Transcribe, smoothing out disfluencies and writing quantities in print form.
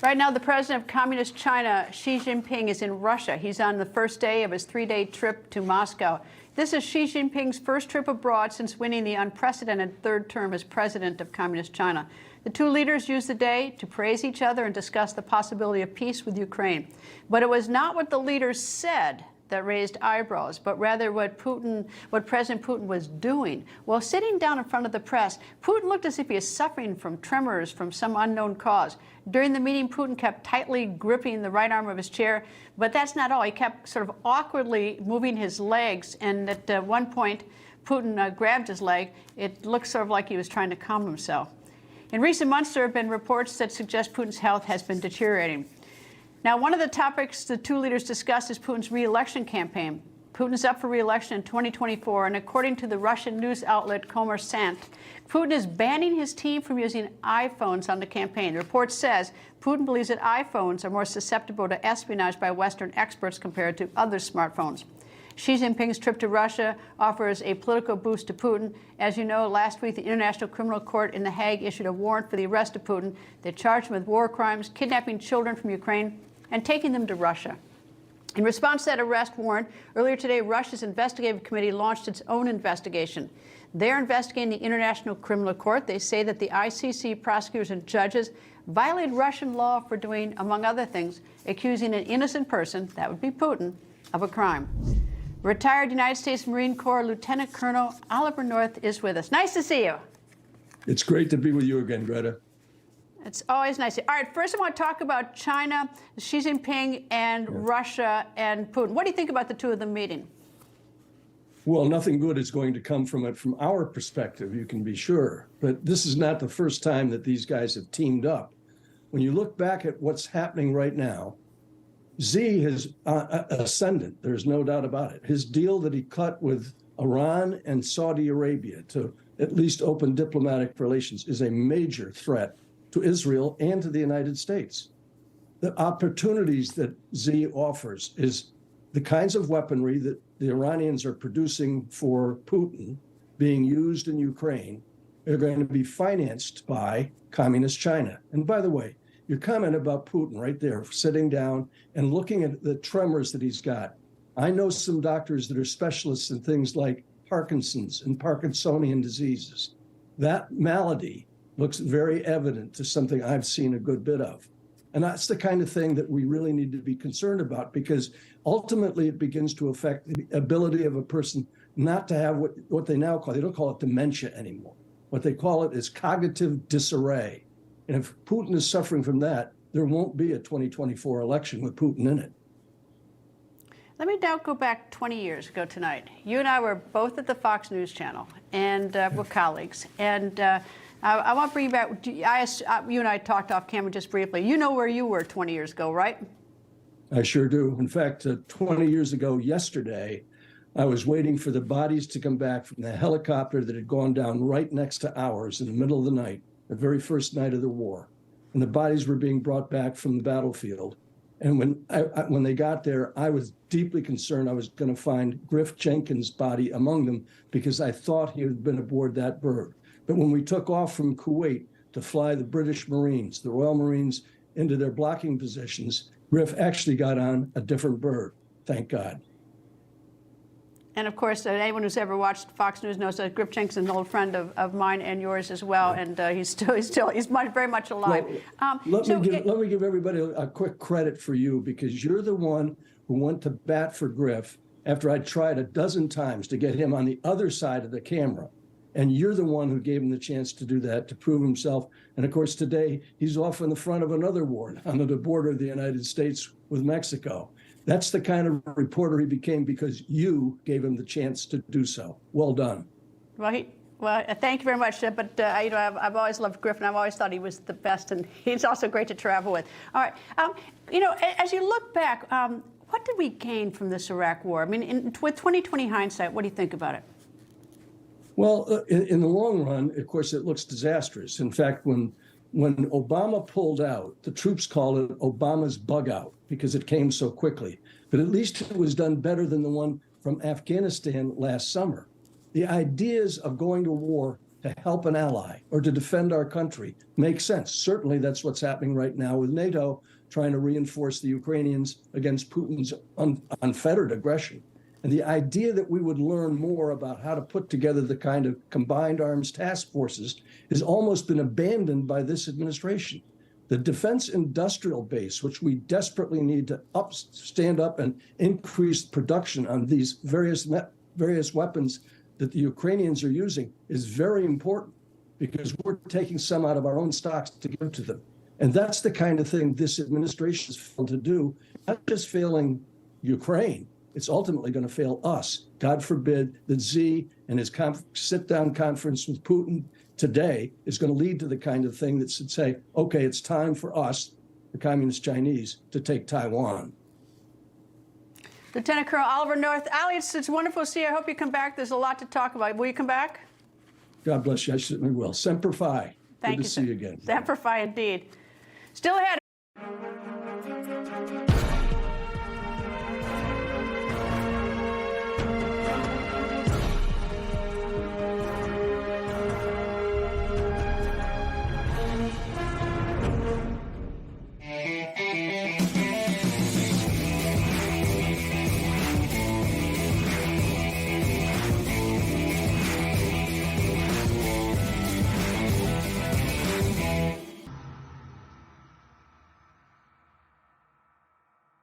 Right now, the president of Communist China, Xi Jinping, is in Russia. He's on the first day of his three-day trip to Moscow. This is Xi Jinping's first trip abroad since winning the unprecedented third term as president of Communist China. The two leaders used the day to praise each other and discuss the possibility of peace with Ukraine. But it was not what the leaders said that raised eyebrows, but rather what President Putin was doing. While sitting down in front of the press, Putin looked as if he is suffering from tremors from some unknown cause. During the meeting, Putin kept tightly gripping the right arm of his chair, but that's not all. He kept sort of awkwardly moving his legs, and at one point, Putin grabbed his leg. It looked sort of like he was trying to calm himself. In recent months, there have been reports that suggest Putin's health has been deteriorating. Now, one of the topics the two leaders discussed is Putin's re-election campaign. Putin is up for re-election in 2024, and according to the Russian news outlet Kommersant, Putin is banning his team from using iPhones on the campaign. The report says Putin believes that iPhones are more susceptible to espionage by Western experts compared to other smartphones. Xi Jinping's trip to Russia offers a political boost to Putin. As you know, last week, the International Criminal Court in The Hague issued a warrant for the arrest of Putin. They charged him with war crimes, kidnapping children from Ukraine, and taking them to Russia. In response to that arrest warrant, earlier today, Russia's investigative committee launched its own investigation. They're investigating the International Criminal Court. They say that the ICC prosecutors and judges violated Russian law for doing, among other things, accusing an innocent person, that would be Putin, of a crime. Retired United States Marine Corps Lieutenant Colonel Oliver North is with us. Nice to see you. It's great to be with you again, Greta. It's always nice. All right, first I want to talk about China, Xi Jinping, and Russia and Putin. What do you think about the two of them meeting? Well, nothing good is going to come from it from our perspective, you can be sure. But this is not the first time that these guys have teamed up. When you look back at what's happening right now, Xi is ascendant. There's no doubt about it. His deal that he cut with Iran and Saudi Arabia to at least open diplomatic relations is a major threat to Israel and to the United States. The opportunities that Xi offers is the kinds of weaponry that the Iranians are producing for Putin being used in Ukraine are going to be financed by Communist China. And by the way, your comment about Putin right there, sitting down and looking at the tremors that he's got. I know some doctors that are specialists in things like Parkinson's and Parkinsonian diseases. That malady looks very evident to something I've seen a good bit of. And that's the kind of thing that we really need to be concerned about, because ultimately it begins to affect the ability of a person not to have what they now call, they don't call it dementia anymore. What they call it is cognitive disarray. And if Putin is suffering from that, there won't be a 2024 election with Putin in it. Let me now go back 20 years ago tonight. You and I were both at the Fox News Channel, and we're colleagues. And I want to bring you back. You and I talked off camera just briefly. You know where you were 20 years ago, right? I sure do. In fact, 20 years ago yesterday, I was waiting for the bodies to come back from the helicopter that had gone down right next to ours in the middle of the night, the very first night of the war. And the bodies were being brought back from the battlefield. And when they got there, I was deeply concerned I was going to find Griff Jenkins' body among them, because I thought he had been aboard that bird. But when we took off from Kuwait to fly the British Marines, the Royal Marines, into their blocking positions, Griff actually got on a different bird, thank God. And of course, anyone who's ever watched Fox News knows that Griff Jenkins is an old friend of mine and yours as well, and he's very much alive. Well, let me give everybody a quick credit for you, because you're the one who went to bat for Griff after I tried a dozen times to get him on the other side of the camera. And you're the one who gave him the chance to do that, to prove himself. And of course, today, he's off in the front of another war on the border of the United States with Mexico. That's the kind of reporter he became because you gave him the chance to do so. Well done. Well, thank you very much. But I've always loved Griff, and I've always thought he was the best, and he's also great to travel with. All right. As you look back, what did we gain from this Iraq war? I mean, with 2020 hindsight, what do you think about it? Well, in the long run, of course, it looks disastrous. In fact, when Obama pulled out, the troops called it Obama's bug out because it came so quickly. But at least it was done better than the one from Afghanistan last summer. The ideas of going to war to help an ally or to defend our country makes sense. Certainly that's what's happening right now with NATO trying to reinforce the Ukrainians against Putin's unfettered aggression. And the idea that we would learn more about how to put together the kind of combined arms task forces has almost been abandoned by this administration. The defense industrial base, which we desperately need to stand up and increase production on these various weapons that the Ukrainians are using, is very important because we're taking some out of our own stocks to give to them. And that's the kind of thing this administration is failed to do, not just failing Ukraine. It's ultimately going to fail us. God forbid that Xi and his sit-down conference with Putin today is going to lead to the kind of thing that should say, okay, it's time for us, the Communist Chinese, to take Taiwan. Lieutenant Colonel Oliver North. Ali, it's wonderful to see you. I hope you come back. There's a lot to talk about. Will you come back? God bless you. I certainly will. Semper Fi. Thank you. Good to see you again. Semper Fi indeed. Still ahead.